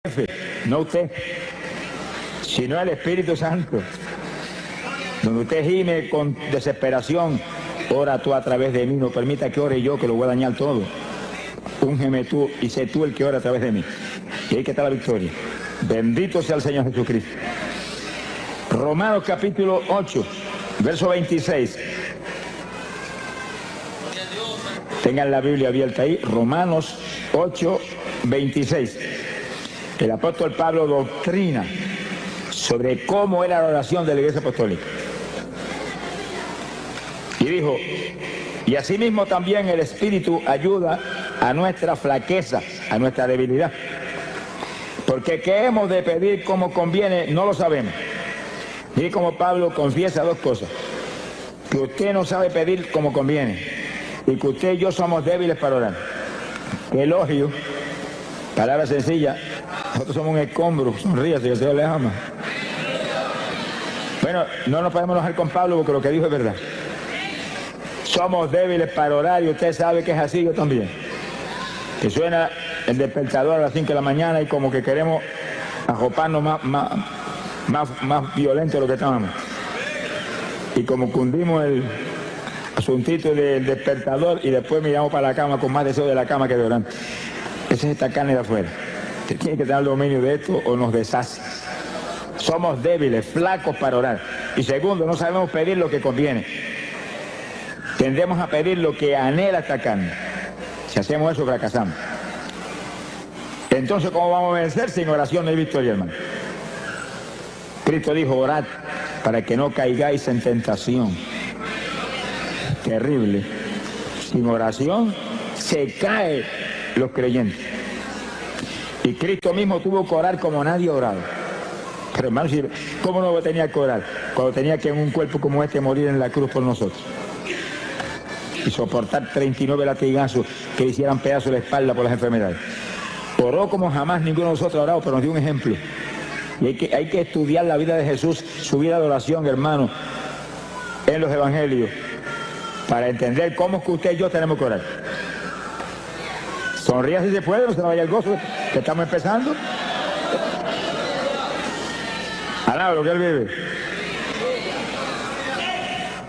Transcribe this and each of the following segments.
jefe, no usted, sino el Espíritu Santo. Donde usted gime con desesperación, ora tú a través de mí, no permita que ore yo, que lo voy a dañar todo. Úngeme tú y sé tú el que ora a través de mí. Y ahí que está la victoria. Bendito sea el Señor Jesucristo. Romanos capítulo 8, verso 26. Tengan la Biblia abierta ahí, Romanos 8, 26. El apóstol Pablo doctrina sobre cómo era la oración de la Iglesia Apostólica. Y dijo, y asimismo también el Espíritu ayuda a nuestra flaqueza, a nuestra debilidad. Porque qué hemos de pedir como conviene, no lo sabemos. Mire cómo Pablo confiesa dos cosas. Que usted no sabe pedir como conviene. Y que usted y yo somos débiles para orar. Qué elogio. Palabra sencilla. Nosotros somos un escombro. Sonríase, que el Señor les ama. Bueno, no nos podemos enojar con Pablo porque lo que dijo es verdad. Somos débiles para orar y usted sabe que es así, yo también. Que suena el despertador a las 5 de la mañana y como que queremos ajoparnos más violento de lo que estábamos. Y como cundimos el asuntito del despertador y después miramos para la cama con más deseo de la cama que de orar. Esa es esta carne de afuera. Usted tiene que tener el dominio de esto o nos deshace. Somos débiles, flacos para orar. Y segundo, no sabemos pedir lo que conviene. Tendemos a pedir lo que anhela esta carne. Si hacemos eso, fracasamos. Entonces, ¿cómo vamos a vencer? Sin oración no hay victoria, hermano. Cristo dijo, orad para que no caigáis en tentación. Terrible. Sin oración se caen los creyentes. Y Cristo mismo tuvo que orar como nadie ha orado. Pero hermano, ¿cómo no tenía que orar? Cuando tenía que en un cuerpo como este morir en la cruz por nosotros. Y soportar 39 latigazos que le hicieran pedazos de la espalda por las enfermedades. Oró como jamás ninguno de nosotros ha orado, pero nos dio un ejemplo. Y hay que estudiar la vida de Jesús, su vida de oración, hermano, en los evangelios, para entender cómo es que usted y yo tenemos que orar. Sonría si se puede, no se vaya el gozo, que estamos empezando. Alaba lo que él vive.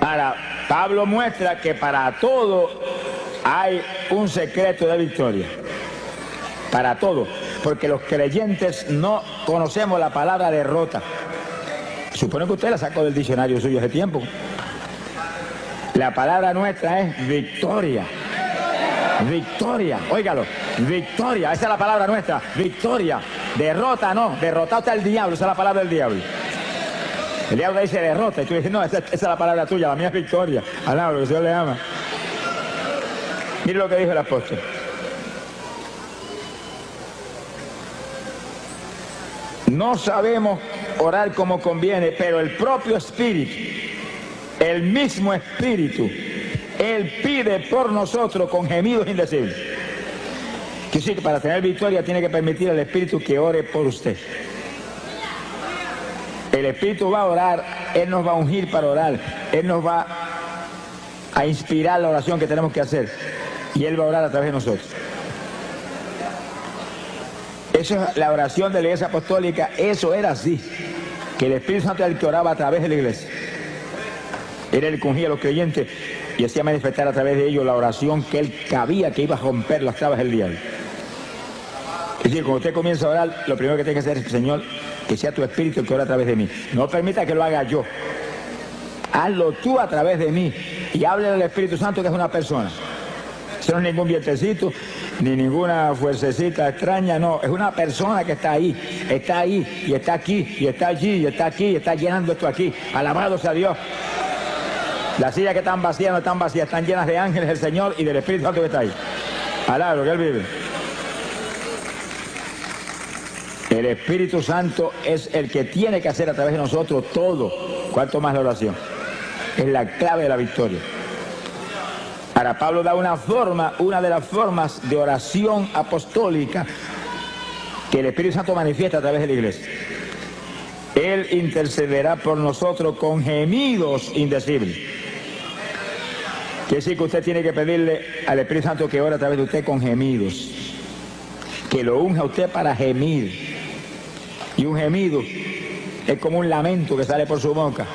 Ahora, Pablo muestra que para todo hay un secreto de victoria. Para todo. Porque los creyentes no conocemos la palabra derrota. Supone que usted la sacó del diccionario suyo hace tiempo. La palabra nuestra es victoria. Victoria, óigalo, victoria, esa es la palabra nuestra, victoria. Derrota no, derrotado está el diablo, esa es la palabra del diablo. El diablo dice derrota y tú dices, no, esa es la palabra tuya, la mía es victoria. Alaba, lo que el Señor le ama. Mire lo que dijo el apóstol. No sabemos orar como conviene, pero el propio Espíritu, el mismo Espíritu, Él pide por nosotros con gemidos indecibles. Que sí, que para tener victoria tiene que permitir al Espíritu que ore por usted. El Espíritu va a orar, Él nos va a ungir para orar, Él nos va a inspirar la oración que tenemos que hacer y Él va a orar a través de nosotros. Eso es la oración de la Iglesia Apostólica, eso era así, que el Espíritu Santo era el que oraba a través de la Iglesia. Era el que ungía a los creyentes y hacía manifestar a través de ellos la oración que Él cabía, que iba a romper las trabas del diablo. Es decir, cuando usted comienza a orar, lo primero que tiene que hacer es, Señor, que sea tu Espíritu el que ora a través de mí. No permita que lo haga yo. Hazlo tú a través de mí y hable al Espíritu Santo, que es una persona. Eso no es ningún vientecito, ni ninguna fuercecita extraña, no. Es una persona que está ahí, y está aquí, y está allí, y está aquí, y está llenando esto aquí. Alabado sea Dios. Las sillas que están vacías no están vacías, están llenas de ángeles del Señor y del Espíritu Santo que está ahí. Alaba lo que Él vive. El Espíritu Santo es el que tiene que hacer a través de nosotros todo, cuanto más la oración. Es la clave de la victoria. Ahora Pablo da una de las formas de oración apostólica que el Espíritu Santo manifiesta a través de la iglesia. Él intercederá por nosotros con gemidos indecibles. Quiere decir que usted tiene que pedirle al Espíritu Santo que ore a través de usted con gemidos. Que lo unja a usted para gemir. Y un gemido es como un lamento que sale por su boca,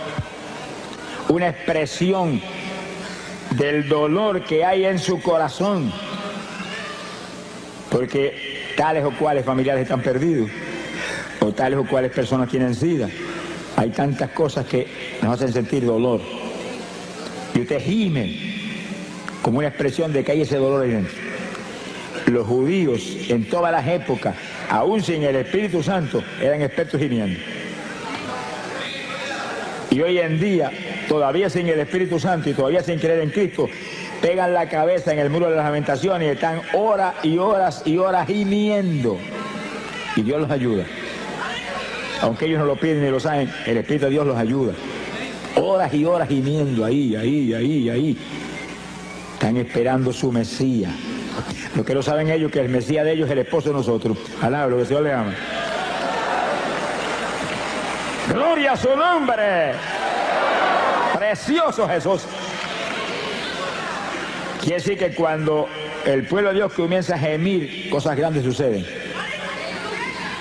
una expresión del dolor que hay en su corazón, porque tales o cuales familiares están perdidos, o tales o cuales personas tienen sida. Hay tantas cosas que nos hacen sentir dolor. Y usted gime como una expresión de que hay ese dolor ahí dentro. Los judíos en todas las épocas, aún sin el Espíritu Santo, eran expertos gimiendo. Y hoy en día, todavía sin el Espíritu Santo y todavía sin creer en Cristo, pegan la cabeza en el muro de las lamentaciones y están horas y horas y horas gimiendo. Y Dios los ayuda. Aunque ellos no lo piden ni lo saben, el Espíritu de Dios los ayuda. Horas y horas gimiendo, ahí. Están esperando su Mesías. Lo que no saben ellos que el Mesías de ellos es el esposo de nosotros. Alaba, lo que el Señor le ama. ¡Gloria a su nombre! ¡Precioso Jesús! Quiere decir que cuando el pueblo de Dios comienza a gemir, cosas grandes suceden.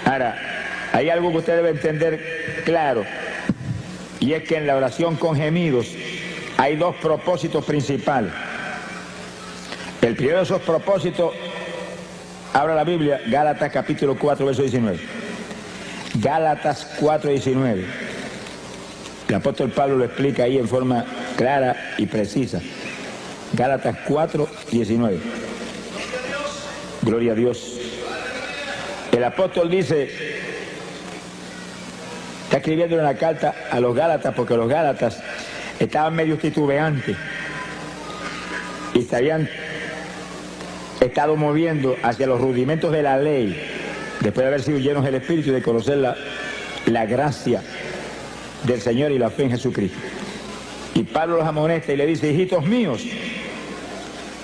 Ahora, hay algo que usted debe entender claro, y es que en la oración con gemidos hay dos propósitos principales. El primero de esos propósitos, abra la Biblia, Gálatas capítulo 4, verso 19. Gálatas 4, 19. El apóstol Pablo lo explica ahí en forma clara y precisa. Gálatas 4, 19. Gloria a Dios. El apóstol dice, está escribiendo una carta a los Gálatas porque los Gálatas estaban medio titubeantes y se habían estado moviendo hacia los rudimentos de la ley después de haber sido llenos del Espíritu y de conocer la gracia del Señor y la fe en Jesucristo. Y Pablo los amonesta y le dice, hijitos míos,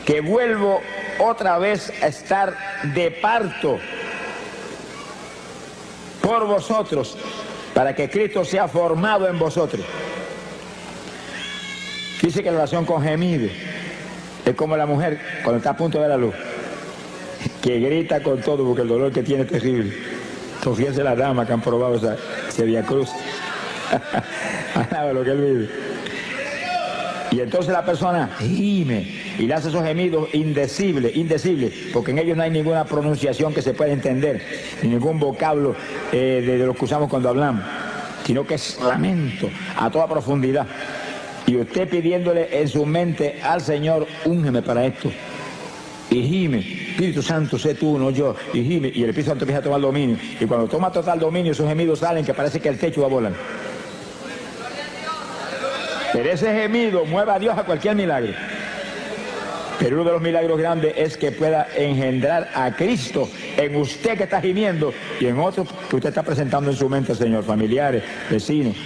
que vuelvo otra vez a estar de parto por vosotros, para que Cristo sea formado en vosotros. Dice que la oración con gemido es como la mujer cuando está a punto de dar a luz, que grita con todo porque el dolor que tiene es terrible. Entonces, fíjense las damas que han probado ese Vía Cruz. Alaba lo que él vive. Y entonces la persona gime y le hace esos gemidos indecibles, porque en ellos no hay ninguna pronunciación que se pueda entender, ni ningún vocablo de lo que usamos cuando hablamos, sino que es lamento a toda profundidad. Y usted pidiéndole en su mente al Señor, úngeme para esto. Y gime, Espíritu Santo, sé tú, no yo. Y gime, y el Espíritu Santo empieza a tomar dominio. Y cuando toma total dominio, esos gemidos salen que parece que el techo va a volar. Pero ese gemido mueve a Dios a cualquier milagro. Pero uno de los milagros grandes es que pueda engendrar a Cristo en usted que está gimiendo y en otros que usted está presentando en su mente, Señor, familiares, vecinos,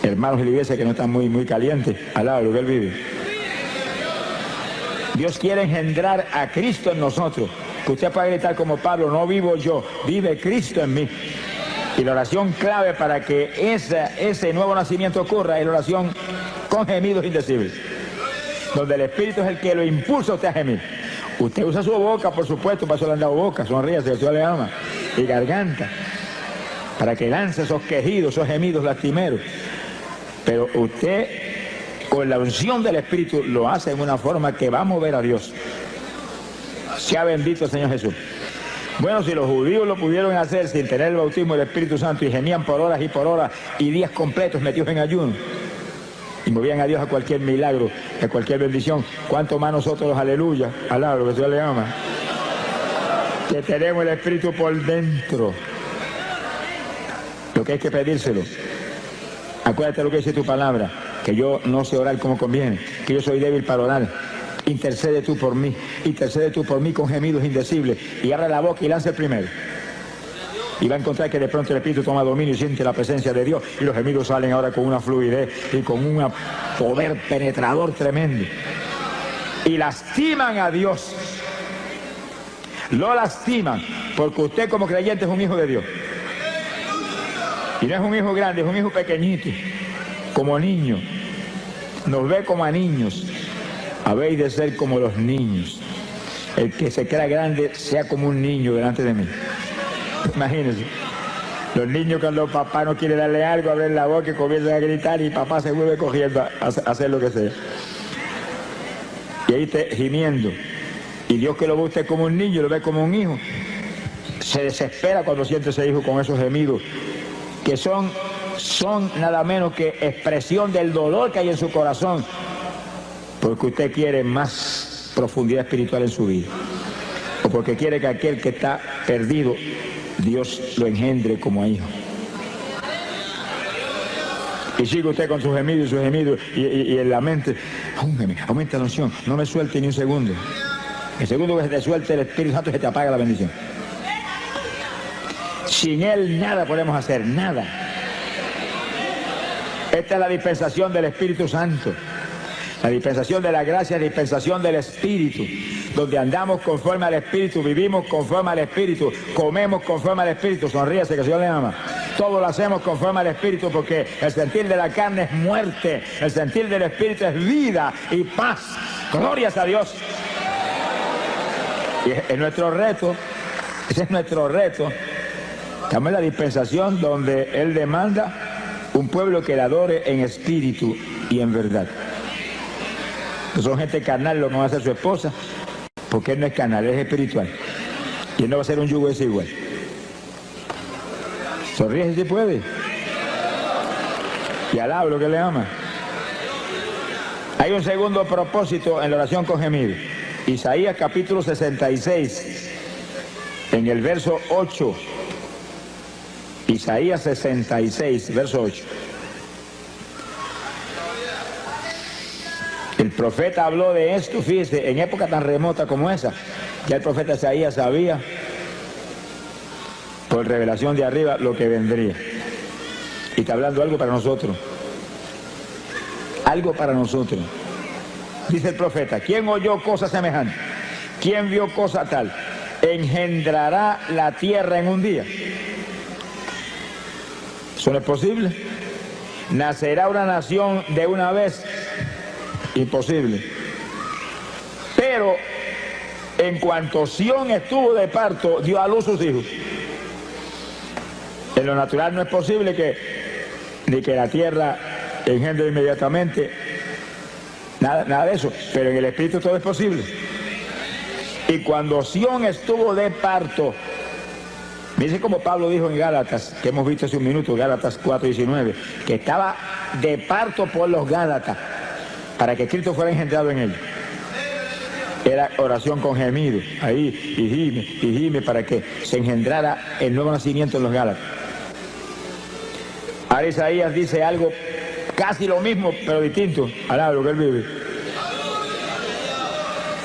hermanos de la iglesia que no están muy calientes, al lado de lo que él vive. Dios quiere engendrar a Cristo en nosotros, que usted pueda gritar como Pablo, no vivo yo, vive Cristo en mí. Y la oración clave para que ese nuevo nacimiento ocurra es la oración con gemidos indecibles, donde el Espíritu es el que lo impulsa a usted a gemir. Usted usa su boca, por supuesto, para eso le han dado boca, sonríase, que el Señor le ama, y garganta, para que lance esos quejidos, esos gemidos lastimeros. Pero usted, con la unción del Espíritu, lo hace en una forma que va a mover a Dios. Sea bendito el Señor Jesús. Bueno, si los judíos lo pudieron hacer sin tener el bautismo del Espíritu Santo y gemían por horas y días completos metidos en ayuno y movían a Dios a cualquier milagro, a cualquier bendición, ¿cuánto más nosotros los aleluya, alaba lo que Dios le ama, que tenemos el Espíritu por dentro? Lo que hay que pedírselo. Acuérdate lo que dice tu palabra, que yo no sé orar como conviene, que yo soy débil para orar. Intercede tú por mí con gemidos indecibles, y abre la boca y lanza el primero. Y va a encontrar que de pronto el Espíritu toma dominio y siente la presencia de Dios, y los gemidos salen ahora con una fluidez y con un poder penetrador tremendo. Y lastiman a Dios. Lo lastiman, porque usted como creyente es un hijo de Dios. Y no es un hijo grande, es un hijo pequeñito, como niño. Nos ve como a niños. Habéis de ser como los niños. El que se crea grande sea como un niño delante de mí. Imagínense. Los niños cuando papá no quiere darle algo, abren la boca y comienzan a gritar y papá se vuelve cogiendo a hacer lo que sea. Y ahí está gimiendo. Y Dios, que lo ve usted como un niño, lo ve como un hijo, se desespera cuando siente ese hijo con esos gemidos, que son nada menos que expresión del dolor que hay en su corazón, porque usted quiere más profundidad espiritual en su vida, o porque quiere que aquel que está perdido, Dios lo engendre como hijo. Y sigue usted con sus gemidos y en la mente, aumenta la unción, no me suelte ni un segundo. El segundo que se te suelte el Espíritu Santo, se te apaga la bendición. Sin Él nada podemos hacer, nada. Esta es la dispensación del Espíritu Santo. La dispensación de la gracia, la dispensación del Espíritu, donde andamos conforme al Espíritu, vivimos conforme al Espíritu, comemos conforme al Espíritu. Sonríase, que el Señor le ama. Todo lo hacemos conforme al Espíritu, porque el sentir de la carne es muerte, el sentir del Espíritu es vida y paz. Glorias a Dios. Y es nuestro reto, ese es nuestro reto. Estamos en la dispensación donde Él demanda un pueblo que le adore en espíritu y en verdad. No son gente carnal lo que va a ser su esposa, porque Él no es carnal, Él es espiritual. Y Él no va a ser un yugo desigual. Sonríe si puede. Y alaba lo que le ama. Hay un segundo propósito en la oración con gemido. Isaías capítulo 66, en el verso 8. Isaías 66, verso 8. El profeta habló de esto, fíjese, en época tan remota como esa. Ya el profeta Isaías sabía, por revelación de arriba, lo que vendría. Y está hablando algo para nosotros. Algo para nosotros. Dice el profeta, ¿quién oyó cosa semejante? ¿Quién vio cosa tal? ¿Engendrará la tierra en un día? ¿Eso no es posible? ¿Nacerá una nación de una vez? Imposible. Pero en cuanto Sión estuvo de parto, dio a luz sus hijos. En lo natural no es posible ni que la tierra engendre inmediatamente. Nada de eso, pero en el Espíritu todo es posible. Y cuando Sión estuvo de parto, dice como Pablo dijo en Gálatas, que hemos visto hace un minuto, Gálatas 4:19, que estaba de parto por los Gálatas, para que Cristo fuera engendrado en él. Era oración con gemido, ahí, y gime, para que se engendrara el nuevo nacimiento en los Gálatas. Ahora Isaías dice algo casi lo mismo, pero distinto. Alaba lo que él vive.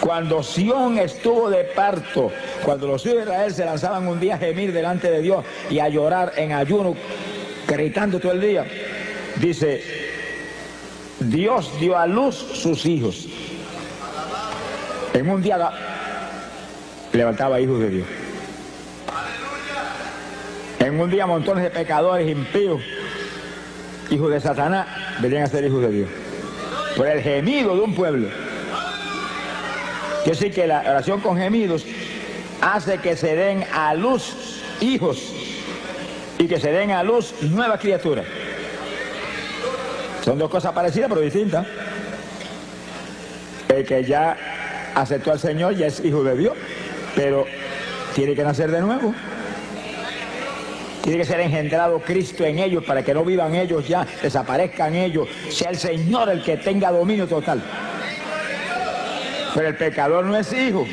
Cuando Sión estuvo de parto, cuando los hijos de Israel se lanzaban un día a gemir delante de Dios y a llorar en ayuno, gritando todo el día, dice, Dios dio a luz sus hijos. En un día levantaba hijos de Dios. En un día montones de pecadores impíos, hijos de Satanás, venían a ser hijos de Dios. Por el gemido de un pueblo. Quiere decir que la oración con gemidos hace que se den a luz hijos y que se den a luz nuevas criaturas. Son dos cosas parecidas pero distintas. El que ya aceptó al Señor ya es hijo de Dios, pero tiene que nacer de nuevo. Tiene que ser engendrado Cristo en ellos para que no vivan ellos ya, desaparezcan ellos, sea el Señor el que tenga dominio total. Pero el pecador no es hijo,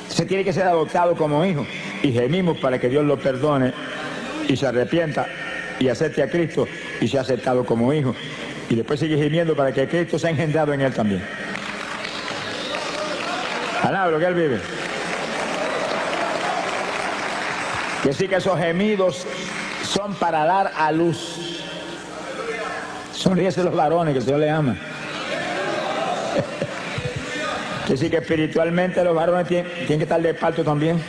se tiene que ser adoptado como hijo. Y gemimos para que Dios lo perdone y se arrepienta y acepte a Cristo y sea aceptado como hijo. Y después sigue gimiendo para que Cristo sea engendrado en él también. Alaba lo que él vive. Que sí que esos gemidos son para dar a luz. Sonríese los varones, que el Señor les ama. Que sí que espiritualmente los varones tienen que estar de parto también.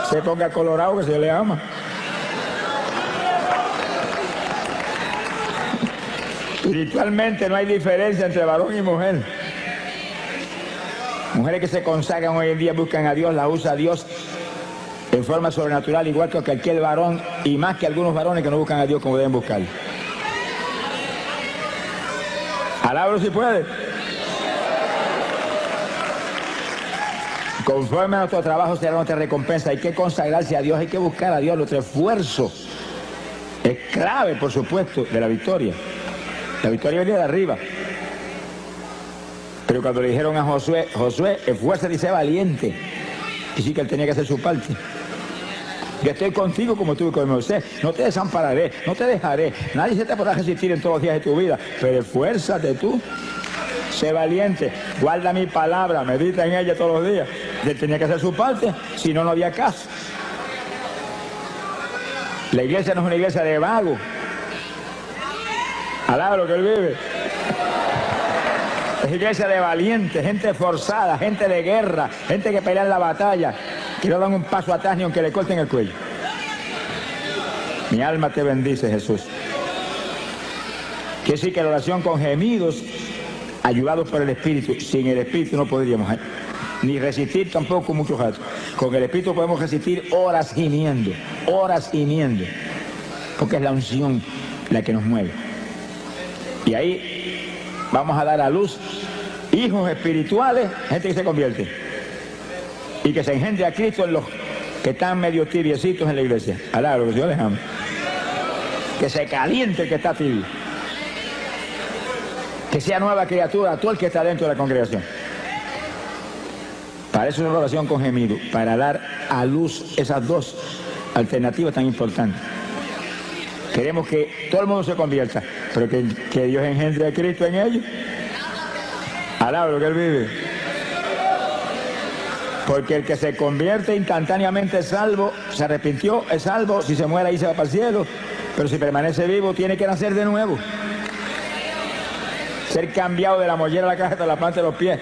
Se ponga colorado, que el Señor les ama. Espiritualmente no hay diferencia entre varón y mujer. Mujeres que se consagran hoy en día, buscan a Dios, la usa a Dios en forma sobrenatural, igual que cualquier varón, y más que algunos varones que no buscan a Dios como deben buscarlo. Alábalo si puede. Conforme a nuestro trabajo será nuestra recompensa. Hay que consagrarse a Dios, hay que buscar a Dios. Nuestro esfuerzo es clave, por supuesto, de la victoria. La victoria viene de arriba. Pero cuando le dijeron a Josué, Josué, esfuérzate y sé valiente, y sí que él tenía que hacer su parte. Yo estoy contigo como estuve con Moisés, no te desampararé, no te dejaré, nadie se te podrá resistir en todos los días de tu vida, pero esfuérzate tú, sé valiente, guarda mi palabra, medita en ella todos los días. Él tenía que hacer su parte, si no, no había caso. La iglesia no es una iglesia de vagos. Alaba lo que él vive. Es iglesia de valientes, gente forzada, gente de guerra, gente que pelea en la batalla, que no dan un paso atrás ni aunque le corten el cuello. Mi alma te bendice, Jesús. Quiere decir que la oración con gemidos, ayudados por el Espíritu, sin el Espíritu no podríamos ni resistir tampoco muchos ratos. Con el Espíritu podemos resistir horas gimiendo, porque es la unción la que nos mueve. Y ahí vamos a dar a luz hijos espirituales, gente que se convierte y que se engendre a Cristo en los que están medio tibiecitos en la iglesia. Alá, lo que Dios les ama. Que se caliente el que está tibio. Que sea nueva criatura todo el que está dentro de la congregación. Para eso es una oración con gemido, para dar a luz esas dos alternativas tan importantes. Queremos que todo el mundo se convierta, pero que Dios engendre a Cristo en ellos. Alá, lo que él vive. Porque el que se convierte instantáneamente es salvo, se arrepintió, es salvo, si se muere ahí se va para el cielo, pero si permanece vivo tiene que nacer de nuevo. Ser cambiado de la mollera a la caja hasta la planta de los pies.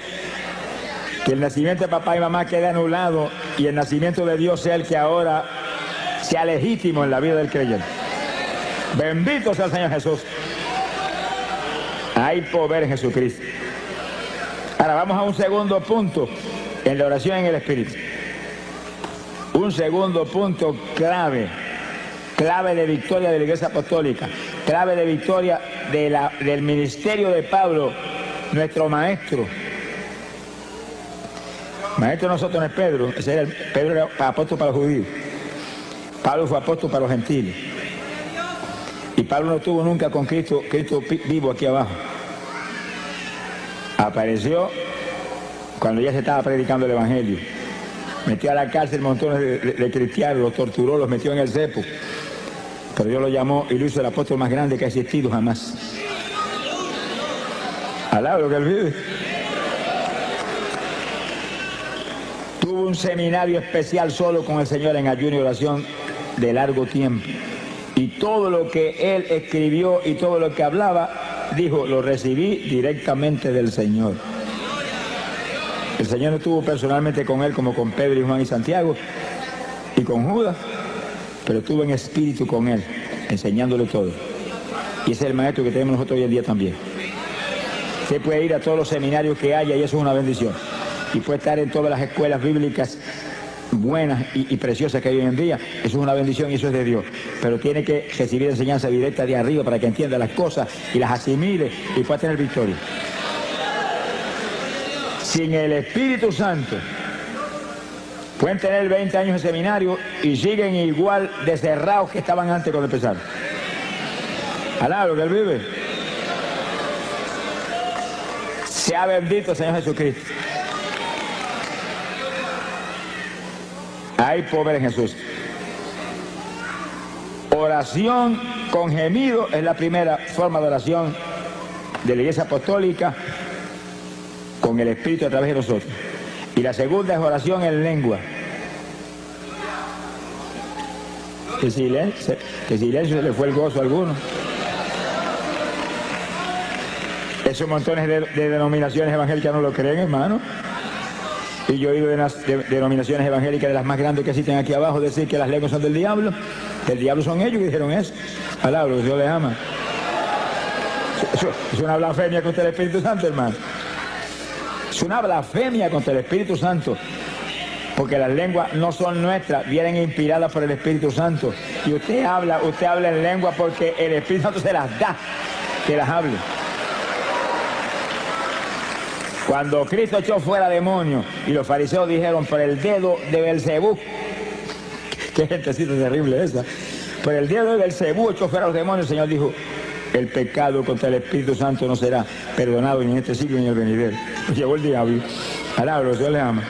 Que el nacimiento de papá y mamá quede anulado y el nacimiento de Dios sea el que ahora sea legítimo en la vida del creyente. Bendito sea el Señor Jesús. Hay poder en Jesucristo. Ahora vamos a un segundo punto en la oración en el Espíritu. Un segundo punto clave de victoria de la Iglesia Apostólica, clave de victoria del ministerio de Pablo, nuestro maestro. Maestro de nosotros no es Pedro, Pedro era apóstol para los judíos. Pablo fue apóstol para los gentiles. Y Pablo no estuvo nunca con Cristo vivo aquí abajo. Apareció cuando ya se estaba predicando el Evangelio. Metió a la cárcel montones de cristianos, los torturó, los metió en el cepo. Pero Dios lo llamó y lo hizo el apóstol más grande que ha existido jamás. Alaba lo que él vive. Tuvo un seminario especial solo con el Señor en ayuno y oración de largo tiempo. Y todo lo que él escribió y todo lo que hablaba, dijo, lo recibí directamente del Señor. El Señor no estuvo personalmente con él como con Pedro y Juan y Santiago y con Judas, pero estuvo en espíritu con él, enseñándole todo. Y ese es el maestro que tenemos nosotros hoy en día también. Usted puede ir a todos los seminarios que haya y eso es una bendición. Y puede estar en todas las escuelas bíblicas buenas y preciosas que hay hoy en día. Eso es una bendición y eso es de Dios. Pero tiene que recibir enseñanza directa de arriba para que entienda las cosas y las asimile y pueda tener victoria. Sin el Espíritu Santo, pueden tener 20 años de seminario y siguen igual de cerrados que estaban antes cuando empezaron. Alá, lo que él vive. Sea bendito, Señor Jesucristo. Hay poder en Jesús. Oración con gemido es la primera forma de oración de la Iglesia Apostólica con el Espíritu a través de nosotros. Y la segunda es oración en lengua. Que silencio se le fue el gozo a alguno. Esos montones de denominaciones evangélicas no lo creen, hermano. Y yo he oído de denominaciones evangélicas de las más grandes que existen aquí abajo decir que las lenguas son del diablo. Que el diablo son ellos que dijeron eso. Palabra, que Dios les ama. Eso es una blasfemia contra el Espíritu Santo, hermano. Es Es una blasfemia contra el Espíritu Santo, porque las lenguas no son nuestras, vienen inspiradas por el Espíritu Santo. Y usted habla en lengua porque el Espíritu Santo se las da, que las hable. Cuando Cristo echó fuera demonios y los fariseos dijeron por el dedo de Belcebú, qué gentecita terrible esa, por el dedo de Belcebú echó fuera los demonios, el Señor dijo, el pecado contra el Espíritu Santo no será perdonado ni en este siglo ni en el venidero. Llegó el diablo, alabro, Dios le ama.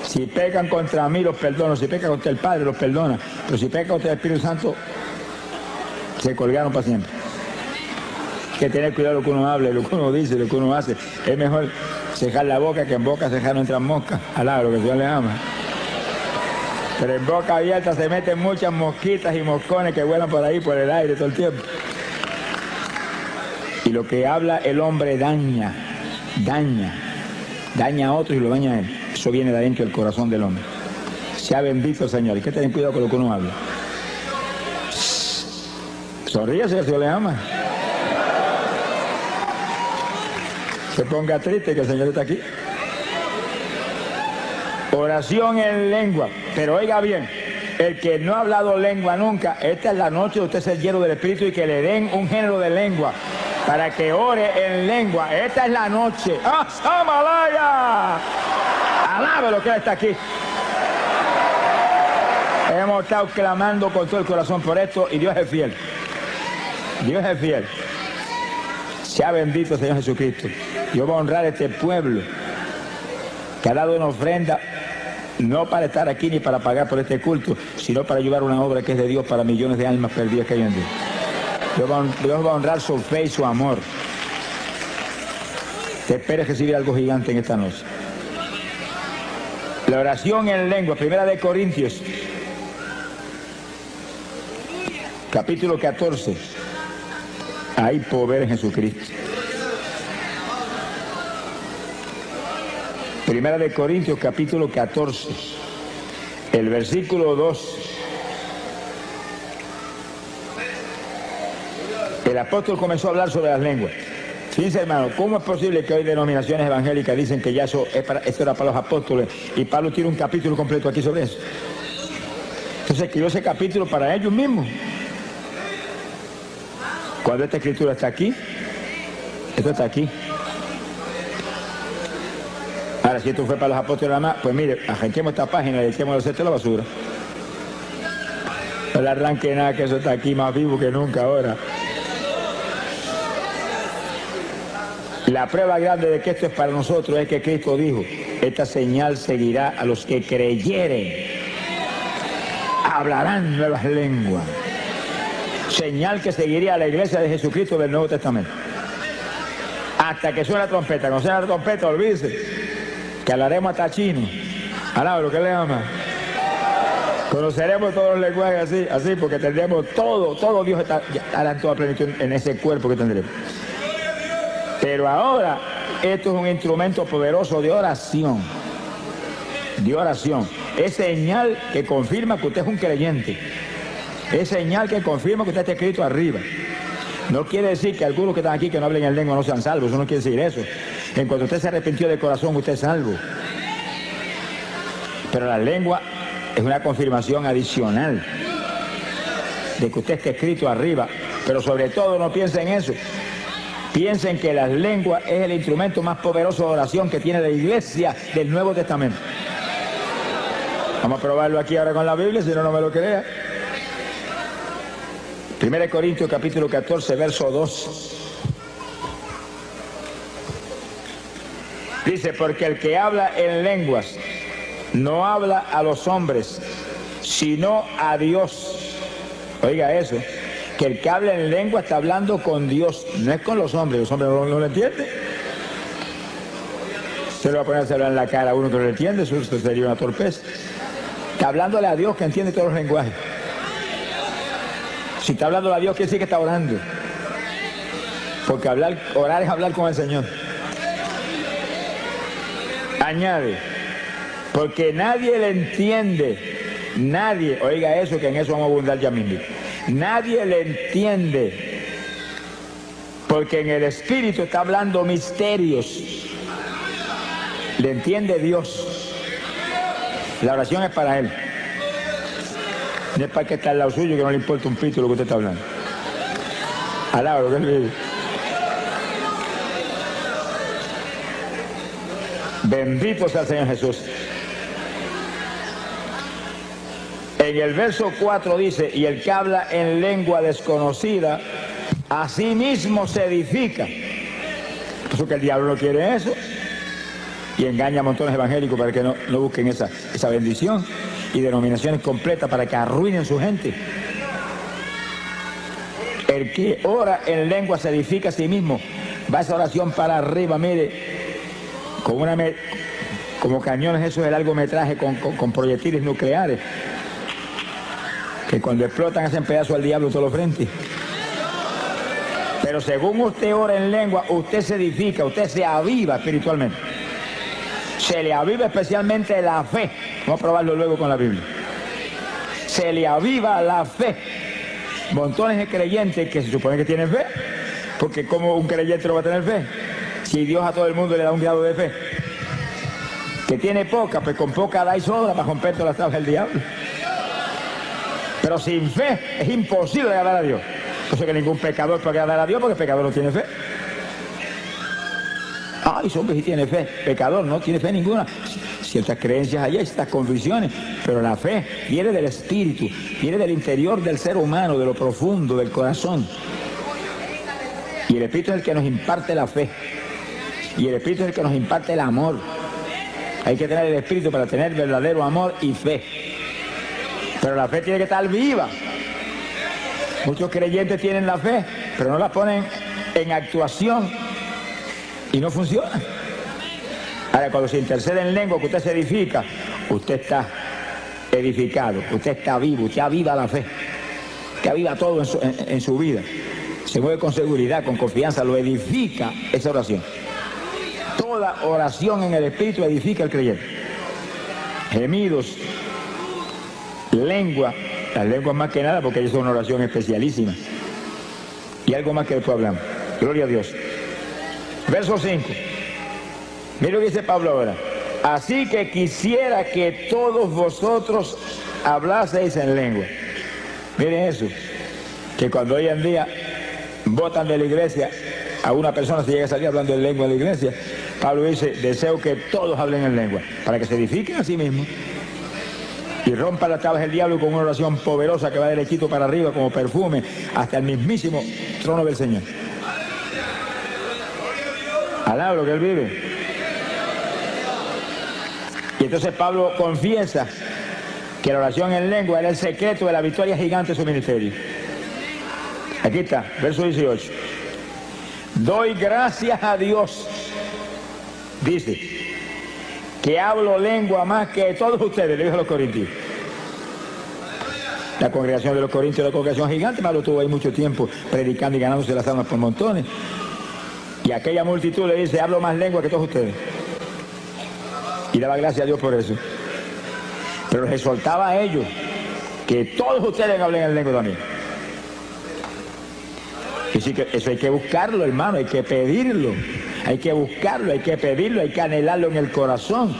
Si pecan contra mí los perdono, si pecan contra el Padre los perdona, pero si pecan contra el Espíritu Santo se colgaron para siempre. Hay que tener cuidado lo que uno habla, lo que uno dice, lo que uno hace. Es mejor cejar la boca que en boca cejar no entran moscas. Alabro, que Dios le ama. Pero en boca abierta se meten muchas mosquitas y moscones que vuelan por ahí, por el aire todo el tiempo. Y lo que habla el hombre daña a otros y lo daña a él. Eso viene de adentro del corazón del hombre. Sea bendito el Señor. Hay que tener cuidado con lo que uno habla. Sonríese, que el Señor le ama. Se ponga triste que el Señor está aquí. Oración en lengua. Pero oiga bien, el que no ha hablado lengua nunca, esta es la noche de usted ser lleno del Espíritu y que le den un género de lengua para que ore en lengua. Esta es la noche. ¡Ah, Samalaya! Alabe lo que Él está aquí. Hemos estado clamando con todo el corazón por esto y Dios es fiel. Dios es fiel. Sea bendito el Señor Jesucristo. Yo voy a honrar a este pueblo que ha dado una ofrenda, no para estar aquí ni para pagar por este culto, sino para ayudar a una obra que es de Dios para millones de almas perdidas que hay en Dios. Dios va a honrar su fe y su amor. Te esperes recibir algo gigante en esta noche. La oración en lengua, 1 Corintios, capítulo 14. Hay poder en Jesucristo. 1 Corintios, capítulo 14, el versículo 2. El apóstol comenzó a hablar sobre las lenguas. Fíjense, hermano, ¿cómo es posible que hoy denominaciones evangélicas dicen que ya esto era para los apóstoles? Y Pablo tiene un capítulo completo aquí sobre eso. Entonces escribió ese capítulo para ellos mismos. Cuando esta escritura está aquí, esto está aquí. Ahora, si esto fue para los apóstoles nada más, pues mire, arranquemos esta página y echemos a la basura. No le arranque nada, que eso está aquí más vivo que nunca ahora. La prueba grande de que esto es para nosotros es que Cristo dijo, esta señal seguirá a los que creyeren. Hablarán nuevas lenguas. Señal que seguiría a la iglesia de Jesucristo del Nuevo Testamento. Hasta que suene la trompeta. Cuando suene la trompeta, olvídese que hablaremos hasta chino. Alaba lo que le ama. Conoceremos todos los lenguajes así, porque tendremos todo Dios estará en toda plenitud en ese cuerpo que tendremos. Pero ahora, esto es un instrumento poderoso de oración. De oración. Es señal que confirma que usted es un creyente. Es señal que confirma que usted está escrito arriba. No quiere decir que algunos que están aquí que no hablen en lengua no sean salvos. Eso no quiere decir eso. En cuanto usted se arrepintió de corazón, usted es salvo. Pero la lengua es una confirmación adicional de que usted está escrito arriba. Pero sobre todo no piensen en eso. Piensen que las lenguas es el instrumento más poderoso de oración que tiene la iglesia del Nuevo Testamento. Vamos a probarlo aquí ahora con la Biblia, si no, no me lo crea. 1 Corintios capítulo 14, verso 2. Dice, porque el que habla en lenguas no habla a los hombres, sino a Dios. Oiga eso, que el que habla en lengua está hablando con Dios, no es con los hombres no lo entienden. Se lo va a poner a hablar en la cara a uno que no lo entiende, eso sería una torpeza. Está hablándole a Dios que entiende todos los lenguajes. Si está hablando a Dios, quiere decir que está orando. Porque orar es hablar con el Señor. Añade, porque nadie le entiende, nadie, oiga eso, que en eso vamos a abundar ya mismo. Nadie le entiende, Porque en el Espíritu está hablando misterios. Le entiende Dios. La oración es para Él. No es para que está al lado suyo, que no le importa un pito lo que usted está hablando. Alaba lo que Él vive. Bendito sea el Señor Jesús. En el verso 4 dice, y el que habla en lengua desconocida, a sí mismo se edifica. Por eso que el diablo no quiere eso. Y engaña a montones evangélicos para que no busquen esa bendición. Y denominaciones completas para que arruinen su gente. El que ora en lengua se edifica a sí mismo. Va esa oración para arriba, mire. Como cañones esos de largometraje con proyectiles nucleares. Que cuando explotan hacen pedazos al diablo todos los frentes. Pero según usted ora en lengua, usted se edifica, usted se aviva espiritualmente. Se le aviva especialmente la fe. Vamos a probarlo luego con la Biblia. Se le aviva la fe. Montones de creyentes que se supone que tienen fe. Porque ¿cómo un creyente no va a tener fe? Si Dios a todo el mundo le da un grado de fe. Que tiene poca, pues con poca da y sobra para romper todas las tablas del diablo. Pero sin fe es imposible agradar a Dios. Por eso que ningún pecador puede agradar a Dios, porque el pecador no tiene fe. Ay, hombre, sí tiene fe. Pecador no tiene fe ninguna. Ciertas creencias allá, ciertas convicciones. Pero la fe viene del espíritu, viene del interior del ser humano, de lo profundo, del corazón. Y el espíritu es el que nos imparte la fe. Y el espíritu es el que nos imparte el amor. Hay que tener el espíritu para tener verdadero amor y fe. Pero la fe tiene que estar viva. Muchos creyentes tienen la fe, pero no la ponen en actuación y no funciona. Ahora, cuando se intercede en lengua, que usted se edifica, usted está edificado, usted está vivo, usted aviva la fe, que aviva todo en su vida. Se mueve con seguridad, con confianza, lo edifica esa oración. Toda oración en el Espíritu edifica al creyente. Gemidos, lengua, las lenguas más que nada porque ellos son una oración especialísima. Y algo más que después hablamos. Gloria a Dios. Verso 5. Mira lo que dice Pablo ahora. Así que quisiera que todos vosotros hablaseis en lengua. Miren eso. Que cuando hoy en día votan de la iglesia, a una persona se llega a salir hablando en lengua en la iglesia, Pablo dice, deseo que todos hablen en lengua, para que se edifiquen a sí mismos y rompan las tablas del diablo con una oración poderosa que va derechito para arriba como perfume hasta el mismísimo trono del Señor. Alaba lo que Él vive. Y entonces Pablo confiesa que la oración en lengua era el secreto de la victoria gigante de su ministerio. Aquí está, verso 18. Doy gracias a Dios, dice, que hablo lengua más que todos ustedes, le dijo a los corintios. La congregación de los corintios era una congregación gigante, Pablo estuvo ahí mucho tiempo predicando y ganándose las almas por montones. Y aquella multitud le dice, hablo más lengua que todos ustedes. Y daba gracias a Dios por eso. Pero les exhortaba a ellos que todos ustedes hablen en lengua también. Y sí que eso hay que buscarlo, hermano, hay que pedirlo. Hay que buscarlo, hay que pedirlo, hay que anhelarlo en el corazón.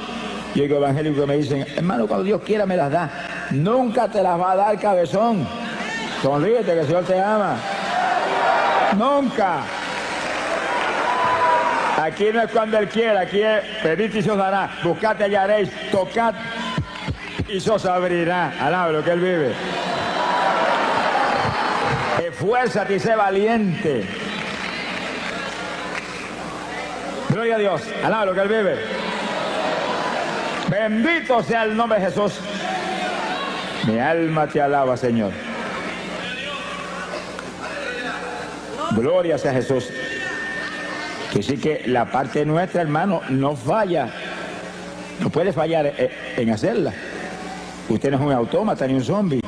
Yo digo evangélicos que me dicen, hermano, cuando Dios quiera me las da. Nunca te las va a dar, cabezón. Sonríete que el Señor te ama. Nunca. Aquí no es cuando Él quiera, aquí es pedid y se os dará, buscad y hallaréis, tocad y se os abrirá. Alaba lo que Él vive. Esfuérzate y sé valiente. Gloria a Dios, alaba lo que Él vive. Bendito sea el nombre de Jesús. Mi alma te alaba, Señor. Gloria sea Jesús. Que sí que la parte nuestra, hermano, no falla. No puede fallar en hacerla. Usted no es un autómata ni un zombie.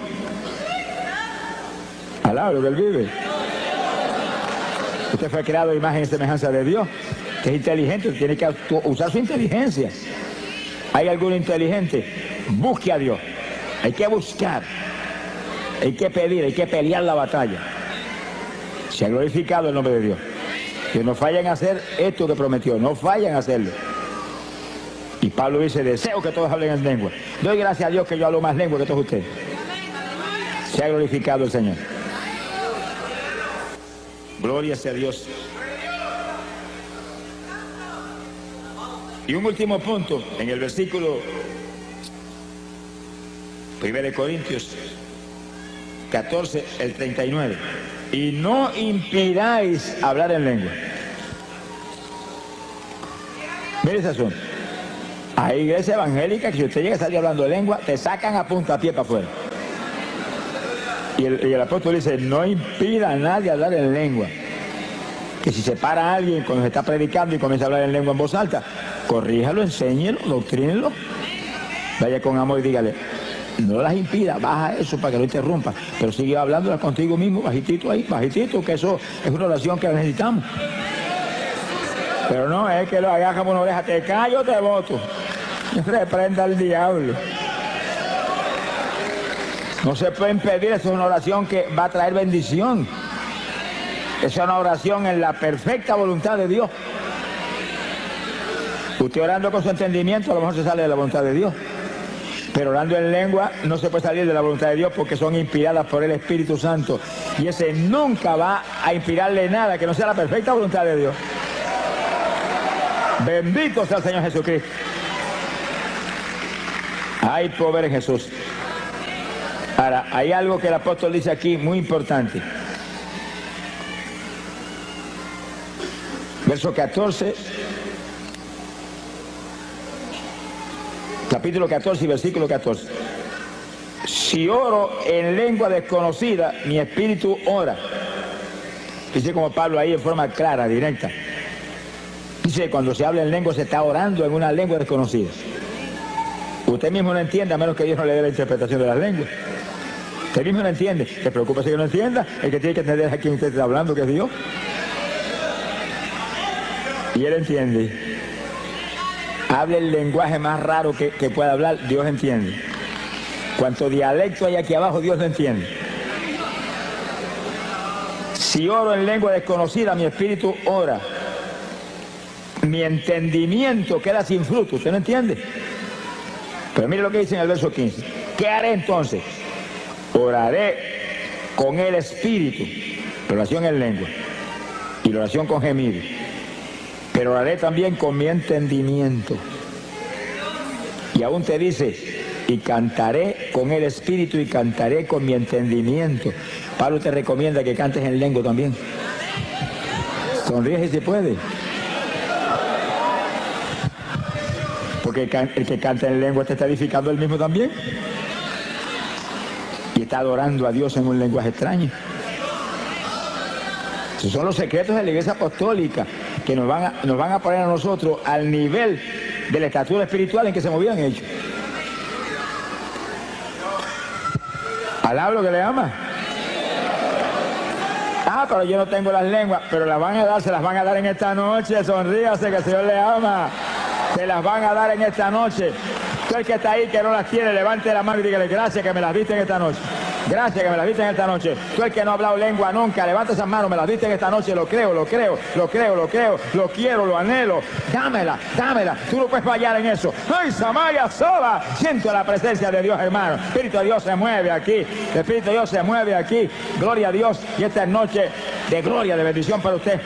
Alaba lo que Él vive. Usted fue creado a imagen y semejanza de Dios, que es inteligente, tiene que usar su inteligencia. ¿Hay algún inteligente? Busque a Dios. Hay que buscar. Hay que pedir, hay que pelear la batalla. Se ha glorificado el nombre de Dios. Que no fallen a hacer esto que prometió, no fallen a hacerlo. Y Pablo dice, deseo que todos hablen en lengua. Doy gracias a Dios que yo hablo más lengua que todos ustedes. Se ha glorificado el Señor. Gloria sea a Dios. Y un último punto, en el versículo 1 de Corintios 14, el 39. Y no impidáis hablar en lengua. Mire ese asunto. Hay iglesia evangélica que si usted llega a salir hablando de lengua, te sacan a puntapié para afuera. Y el apóstol dice, no impida a nadie hablar en lengua. Que si se para alguien cuando se está predicando y comienza a hablar en lengua en voz alta, corríjalo, enséñelo, doctrínelo. Vaya con amor y dígale, no las impida, baja eso para que no interrumpa, pero sigue hablándola contigo mismo, bajitito ahí, bajitito, que eso es una oración que necesitamos. Pero no es que lo hagas como una oreja, te callo, te voto. Reprenda al diablo. No se puede impedir, eso es una oración que va a traer bendición. Es una oración en la perfecta voluntad de Dios. Usted orando con su entendimiento a lo mejor se sale de la voluntad de Dios. Pero orando en lengua no se puede salir de la voluntad de Dios porque son inspiradas por el Espíritu Santo. Y ese nunca va a inspirarle nada que no sea la perfecta voluntad de Dios. Bendito sea el Señor Jesucristo. Hay poder en Jesús. Ahora, hay algo que el apóstol dice aquí muy importante. Verso 14, capítulo 14 y versículo 14. Si oro en lengua desconocida, mi espíritu ora. Dice como Pablo ahí en forma clara, directa. Dice, cuando se habla en lengua se está orando en una lengua desconocida. Usted mismo no entiende, a menos que Dios no le dé la interpretación de las lenguas. Usted mismo no entiende. ¿Se preocupa si yo no entienda? El que tiene que entender es a quien usted está hablando, que es Dios. Y Él entiende. Hable el lenguaje más raro que pueda hablar, Dios entiende. Cuanto dialecto hay aquí abajo, Dios lo entiende. Si oro en lengua desconocida, mi espíritu ora. Mi entendimiento queda sin fruto. ¿Usted no entiende? Pero mire lo que dice en el verso 15. ¿Qué haré entonces? Oraré con el espíritu. La oración en lengua. Y la oración con gemido. Pero oraré también con mi entendimiento. Y aún te dice, y cantaré con el espíritu y cantaré con mi entendimiento. Pablo te recomienda que cantes en lengua también. Sonríe si se puede. Porque el que canta en lengua te está edificando él mismo también. Y está adorando a Dios en un lenguaje extraño. Esos son los secretos de la Iglesia Apostólica que nos van a poner a nosotros al nivel de la estatura espiritual en que se movían ellos. ¿Alaba lo que le ama? Ah, pero yo no tengo las lenguas, pero las van a dar, se las van a dar en esta noche. Sonríase que el Señor le ama. Se las van a dar en esta noche. Tú el que está ahí que no las tiene, levante la mano y dígale gracias que me las diste en esta noche. Gracias que me las diste en esta noche. Tú el que no ha hablado lengua nunca, levanta esas manos, me las diste en esta noche. Lo creo, lo creo, lo creo, lo creo, lo quiero, lo anhelo. Dámela, dámela. Tú no puedes fallar en eso. ¡Ay, Samaya sola! Siento la presencia de Dios, hermano. El Espíritu de Dios se mueve aquí. El Espíritu de Dios se mueve aquí. Gloria a Dios. Y esta es noche de gloria, de bendición para usted.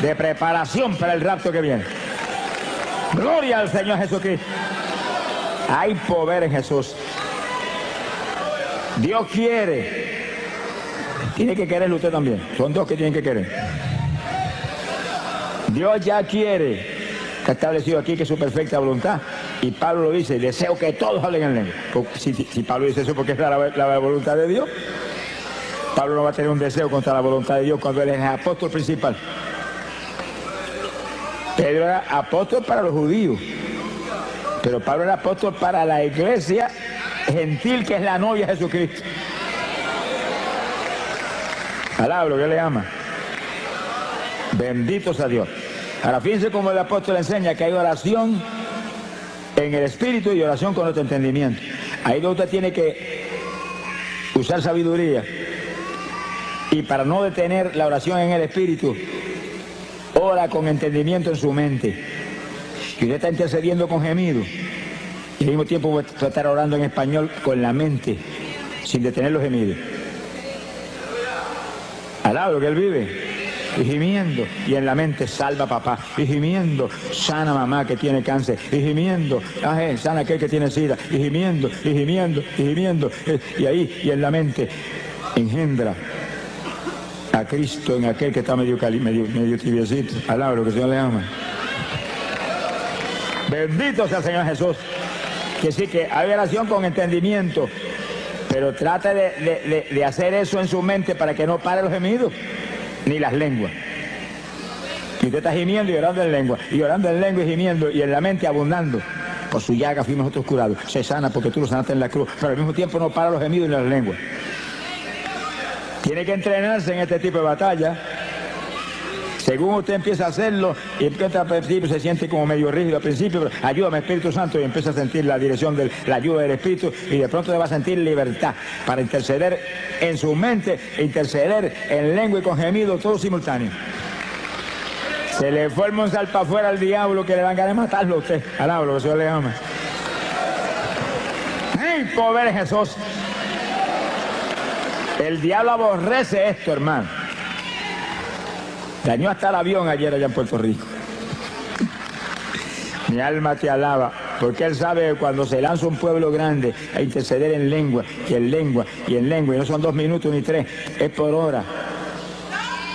De preparación para el rapto que viene. Gloria al Señor Jesucristo. Hay poder en Jesús. Dios quiere. Tiene que quererlo usted también. Son dos que tienen que querer. Dios ya quiere. Está establecido aquí que es su perfecta voluntad. Y Pablo lo dice, deseo que todos hablen en lengua. Si Pablo dice eso porque es la voluntad de Dios, Pablo no va a tener un deseo contra la voluntad de Dios cuando él es el apóstol principal. Pedro era apóstol para los judíos, pero Pablo era apóstol para la iglesia gentil que es la novia de Jesucristo. Alaba lo que le ama. Bendito sea Dios. Ahora fíjense cómo el apóstol enseña que hay oración en el espíritu y oración con otro entendimiento. Ahí donde usted tiene que usar sabiduría. Y para no detener la oración en el espíritu, ora con entendimiento en su mente. Y usted está intercediendo con gemido. Y al mismo tiempo va a estar orando en español con la mente, sin detener los gemidos. Alaba lo que él vive. Y gimiendo, y en la mente salva a papá, y gimiendo, sana a mamá que tiene cáncer, y gimiendo, sana a aquel que tiene sida, y gimiendo, y gimiendo, y gimiendo, y ahí, y en la mente, engendra a Cristo en aquel que está medio tibiecito. Alaba lo que el Señor le ama. Bendito sea el Señor Jesús. Que sí, que hay oración con entendimiento, pero trate de hacer eso en su mente para que no pare los gemidos ni las lenguas. Y usted está gimiendo y orando en lengua, y orando en lengua y gimiendo, y en la mente abundando. Por su llaga fuimos nosotros curados. Se sana porque tú lo sanaste en la cruz, pero al mismo tiempo no para los gemidos ni las lenguas. Tiene que entrenarse en este tipo de batalla. Según usted empieza a hacerlo, y empieza al principio se siente como medio rígido al principio, pero ayúdame Espíritu Santo, y empieza a sentir la dirección de la ayuda del Espíritu, y de pronto le va a sentir libertad para interceder en su mente, interceder en lengua y con gemido, todo simultáneo. Se le forma un salpa afuera al diablo que le dan ganas de matarlo a usted. Alaba lo que el Señor le ama. ¡Ay, pobre Jesús! El diablo aborrece esto, hermano. Dañó hasta el avión ayer allá en Puerto Rico. Mi alma te alaba, porque él sabe que cuando se lanza un pueblo grande a interceder en lengua, y en lengua, y en lengua, y no son 2 minutos ni 3, es por hora.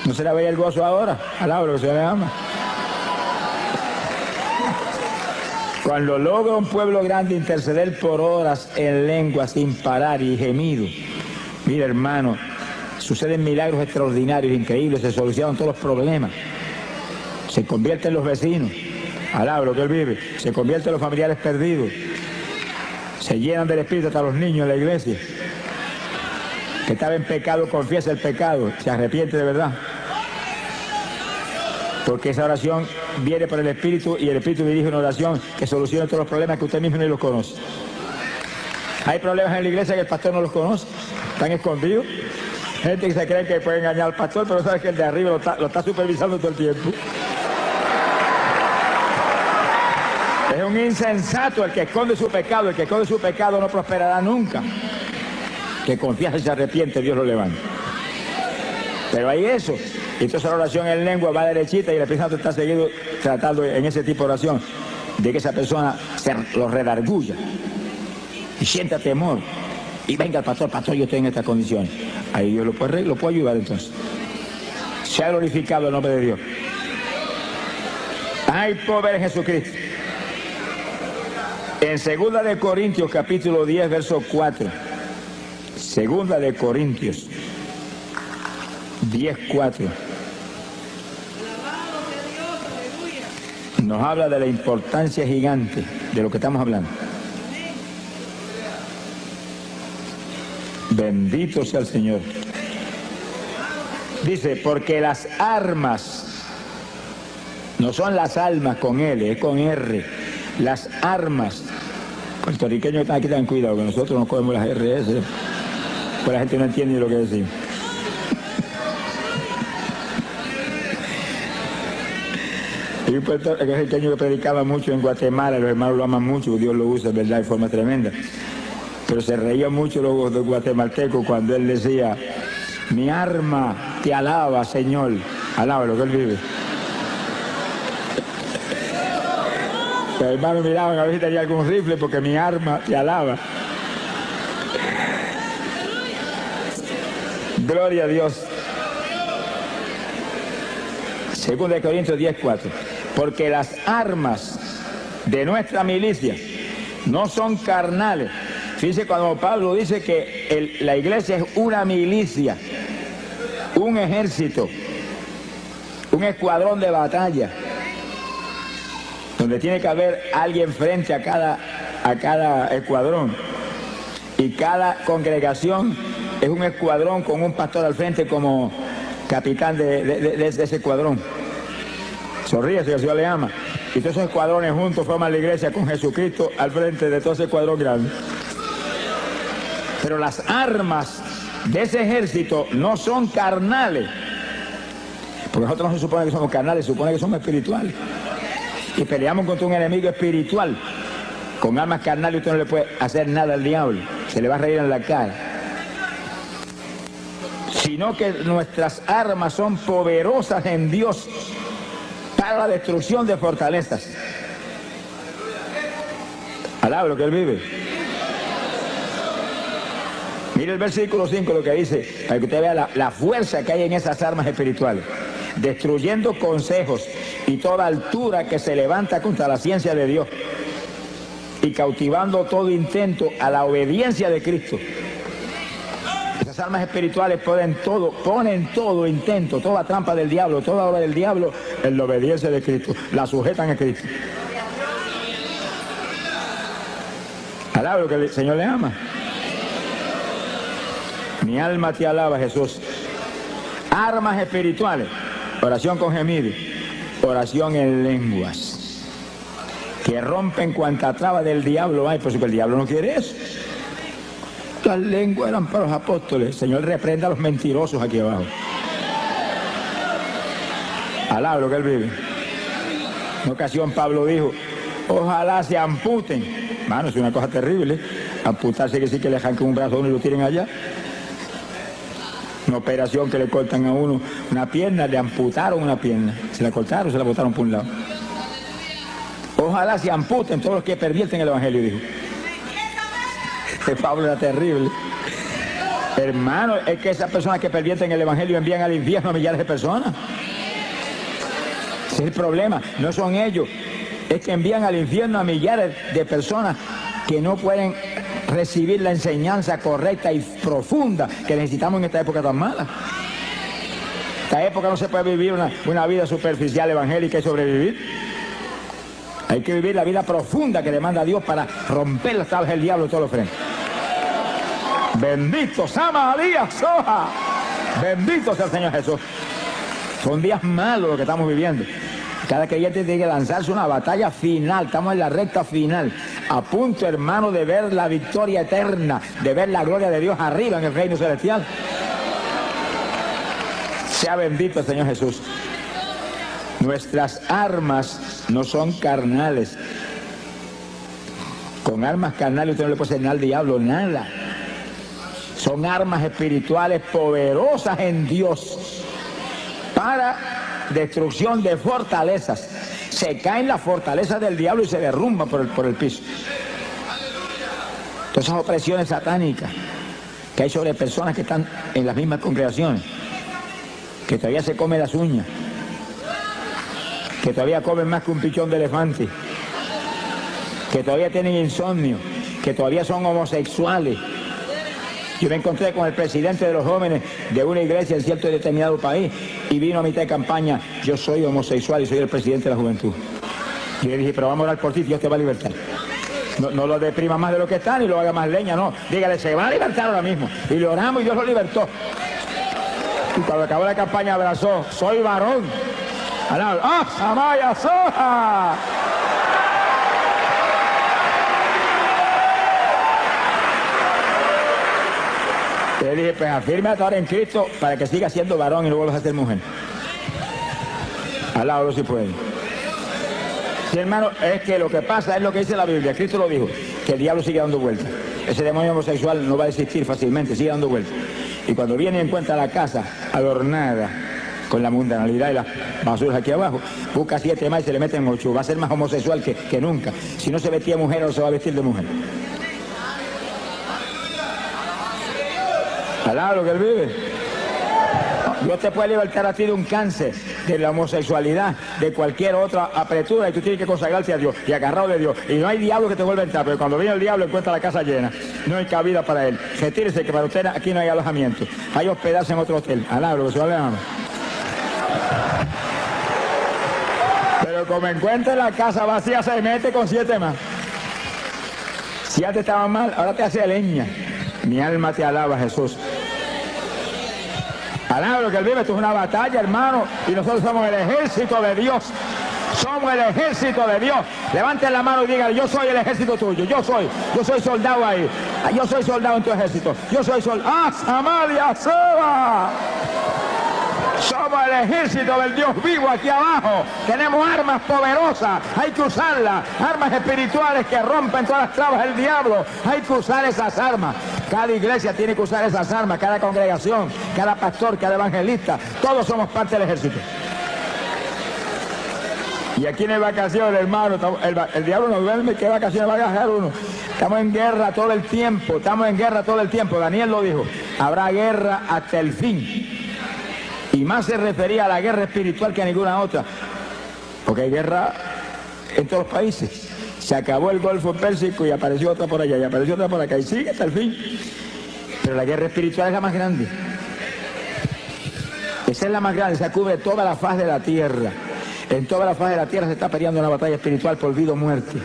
¿No se le veía el gozo ahora? Alaba lo que se le ama. Cuando logra un pueblo grande interceder por horas en lengua sin parar y gemido, mira hermano, suceden milagros extraordinarios, increíbles, se solucionan todos los problemas. Se convierten los vecinos, alaba lo que él vive, se convierten los familiares perdidos, se llenan del Espíritu hasta los niños en la iglesia. Que estaba en pecado, confiesa el pecado, se arrepiente de verdad. Porque esa oración viene por el Espíritu, y el Espíritu dirige una oración que soluciona todos los problemas que usted mismo ni los conoce. Hay problemas en la iglesia que el pastor no los conoce, están escondidos. Gente que se cree que puede engañar al pastor, pero sabe que el de arriba lo está supervisando todo el tiempo. Es un insensato el que esconde su pecado. El que esconde su pecado no prosperará nunca. Que confiesa y se arrepiente, Dios lo levanta. Pero hay eso. Entonces la oración en lengua va derechita, y el Espíritu Santo está seguido tratando en ese tipo de oración de que esa persona se lo redarguya y sienta temor. Y venga el pastor, yo estoy en estas condiciones. Ahí Dios lo puede ayudar entonces. Se ha glorificado el nombre de Dios. Ay, pobre Jesucristo. En 2 de Corintios, capítulo 10, verso 4. 2 de Corintios 10, 4. Nos habla de la importancia gigante de lo que estamos hablando. Bendito sea el Señor. Dice, porque las armas, no son las almas con L, es con R. Las armas. Puertorriqueños que están aquí, ten cuidado, que nosotros no cogemos las RS, pues la gente no entiende lo que decimos. Hay un puertorriqueño que predicaba mucho en Guatemala, los hermanos lo aman mucho, Dios lo usa, ¿verdad?, de forma tremenda. Pero se reía mucho los guatemaltecos cuando él decía, mi arma te alaba, Señor. Alaba lo que él vive. Los hermanos miraban a ver si tenía algún rifle, porque mi arma te alaba. Gloria a Dios. 2 de Corintios 10, 4. Porque las armas de nuestra milicia no son carnales. Fíjense cuando Pablo dice que la iglesia es una milicia, un ejército, un escuadrón de batalla, donde tiene que haber alguien frente a cada escuadrón, y cada congregación es un escuadrón con un pastor al frente como capitán de ese escuadrón. Sonríe si el Señor le ama. Y todos esos escuadrones juntos forman la iglesia con Jesucristo al frente de todo ese escuadrón grande. Pero las armas de ese ejército no son carnales, Porque nosotros no se supone que somos carnales, se supone que somos espirituales. Y peleamos contra un enemigo espiritual. Con armas carnales usted no le puede hacer nada al diablo. Se le va a reír en la cara. Sino que nuestras armas son poderosas en Dios para la destrucción de fortalezas. Alaba lo que Él vive. Mire el versículo 5 lo que dice, para que usted vea la fuerza que hay en esas armas espirituales. Destruyendo consejos y toda altura que se levanta contra la ciencia de Dios, y cautivando todo intento a la obediencia de Cristo. Esas armas espirituales ponen todo intento, toda trampa del diablo, toda obra del diablo en la obediencia de Cristo. La sujetan a Cristo. Alaba lo que el Señor le ama. Mi alma te alaba, Jesús. Armas espirituales. Oración con gemido. Oración en lenguas. Que rompen cuanta traba del diablo hay, por eso que el diablo no quiere eso. Las lenguas eran para los apóstoles. El Señor reprenda a los mentirosos aquí abajo. Alaba lo que Él vive. En una ocasión Pablo dijo, ojalá se amputen. Mano, es una cosa terrible. Amputarse quiere decir que le arranquen un brazo a uno y lo tiren allá. Una operación que le cortan a uno una pierna, le amputaron una pierna. Se la cortaron, se la botaron por un lado. Ojalá se amputen todos los que pervierten el Evangelio, dijo. Pablo era terrible. Hermano, es que esas personas que pervierten el Evangelio envían al infierno a millares de personas. Ese es el problema, no son ellos. Es que envían al infierno a millares de personas que no pueden recibir la enseñanza correcta y profunda que necesitamos en esta época tan mala. En esta época no se puede vivir una vida superficial evangélica y sobrevivir. Hay que vivir la vida profunda que demanda Dios para romper las tablas del diablo de todos los frentes. Bendito Sama Díaz Soja. Bendito sea el Señor Jesús. Son días malos los que estamos viviendo. Cada creyente tiene que lanzarse una batalla final. Estamos en la recta final. A punto, hermano, de ver la victoria eterna, de ver la gloria de Dios arriba en el reino celestial. Sea bendito el Señor Jesús. Nuestras armas no son carnales. Con armas carnales usted no le puede hacer nada al diablo, nada. Son armas espirituales poderosas en Dios para destrucción de fortalezas. Se caen las fortalezas del diablo y se derrumban por el piso. Todas esas opresiones satánicas que hay sobre personas que están en las mismas congregaciones, que todavía se comen las uñas, que todavía comen más que un pichón de elefante, que todavía tienen insomnio, que todavía son homosexuales. Yo me encontré con el presidente de los jóvenes de una iglesia en cierto y determinado país y vino a mitad de campaña, yo soy homosexual y soy el presidente de la juventud. Y le dije, pero vamos a orar por ti, Dios te va a libertar. No lo deprima más de lo que está ni lo haga más leña, no. Dígale, se va a libertar ahora mismo. Y le oramos y Dios lo libertó. Y cuando acabó la campaña abrazó, soy varón. ¡Ah, Samaya Soja! Le dije, pues afírmate ahora en Cristo para que siga siendo varón y no vuelvas a ser mujer. Alábalo si puede. Sí, hermano, es que lo que pasa es lo que dice la Biblia. Cristo lo dijo, que el diablo sigue dando vueltas. Ese demonio homosexual no va a existir fácilmente, sigue dando vueltas. Y cuando viene y encuentra la casa adornada con la mundanalidad y las basuras aquí abajo, busca 7 más y se le meten 8. Va a ser más homosexual que nunca. Si no se vestía de mujer, ahora se va a vestir de mujer. Alá lo que él vive. Dios te puede libertar a ti de un cáncer, de la homosexualidad, de cualquier otra apretura, y tú tienes que consagrarte a Dios y agarrado de Dios. Y no hay diablo que te vuelva a entrar, pero cuando viene el diablo encuentra la casa llena. No hay cabida para él. Retírese, que para usted aquí no hay alojamiento. Hay hospedarse en otro hotel. Alá lo que se va a leer. Pero como encuentra la casa vacía, se mete con 7 más. Si antes estaba mal, ahora te hace leña. Mi alma te alaba, Jesús. Alaba lo que él vive. Esto es una batalla, hermano, y nosotros somos el ejército de Dios. Somos el ejército de Dios. Levanten la mano y digan, yo soy el ejército tuyo. Yo soy soldado ahí. Yo soy soldado en tu ejército. Yo soy soldado. ¡Ah, Samaria, Soba! Somos el ejército del Dios vivo aquí abajo. Tenemos armas poderosas, hay que usarlas. Armas espirituales que rompen todas las trabas del diablo. Hay que usar esas armas. Cada iglesia tiene que usar esas armas, cada congregación, cada pastor, cada evangelista. Todos somos parte del ejército. Y aquí no hay vacaciones, hermano. El diablo no duerme. ¿Qué vacaciones va a gastar uno? Estamos en guerra todo el tiempo. Estamos en guerra todo el tiempo. Daniel lo dijo. Habrá guerra hasta el fin. Y más se refería a la guerra espiritual que a ninguna otra. Porque hay guerra en todos los países. Se acabó el Golfo Pérsico y apareció otra por allá. Y apareció otra por acá. Y sigue hasta el fin. Pero la guerra espiritual es la más grande. Esa es la más grande. Se cubre toda la faz de la tierra. En toda la faz de la tierra se está peleando una batalla espiritual por vida o muerte.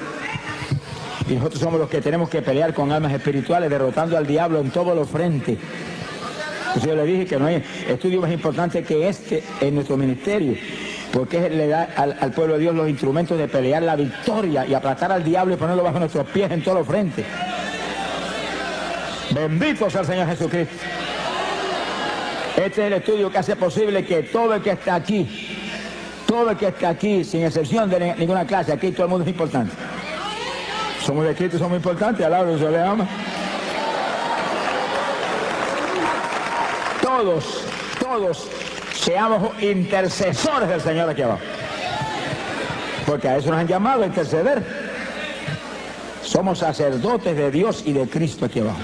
Y nosotros somos los que tenemos que pelear con armas espirituales, derrotando al diablo en todos los frentes. Entonces yo le dije que no hay estudio más importante que este en nuestro ministerio, porque le da al pueblo de Dios los instrumentos de pelear la victoria y aplastar al diablo y ponerlo bajo nuestros pies en todos los frentes. Bendito sea el Señor Jesucristo. Este es el estudio que hace posible que todo el que está aquí, sin excepción de ninguna clase, aquí todo el mundo es importante. Somos de Cristo, somos importantes, alabado, Dios le ama. Todos seamos intercesores del Señor aquí abajo. Porque a eso nos han llamado, a interceder. Somos sacerdotes de Dios y de Cristo aquí abajo.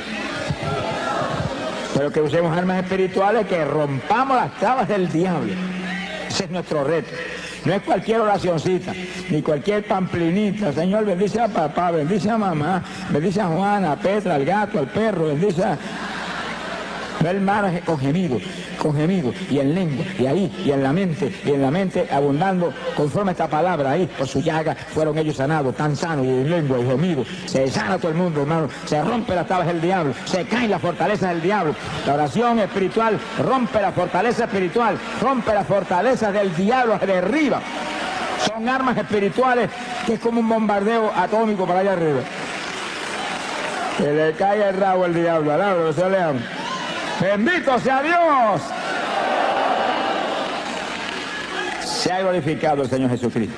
Pero que usemos armas espirituales, que rompamos las trabas del diablo. Ese es nuestro reto. No es cualquier oracioncita, ni cualquier pamplinita. Señor, bendice a papá, bendice a mamá, bendice a Juana, a Petra, al gato, al perro, bendice a... No, hermano, con gemido, y en lengua, y ahí, y en la mente abundando conforme esta palabra ahí, por su llaga fueron ellos sanados, tan sanos, y en lengua, y gemido, se sana todo el mundo, hermano, se rompe las tablas del diablo, se caen las fortalezas del diablo, la oración espiritual rompe la fortaleza espiritual, rompe las fortalezas del diablo, se derriba, son armas espirituales que es como un bombardeo atómico para allá arriba, que le cae el rabo al diablo, alabado, que se le ama. ¡Bendito sea Dios! Se ha glorificado el Señor Jesucristo.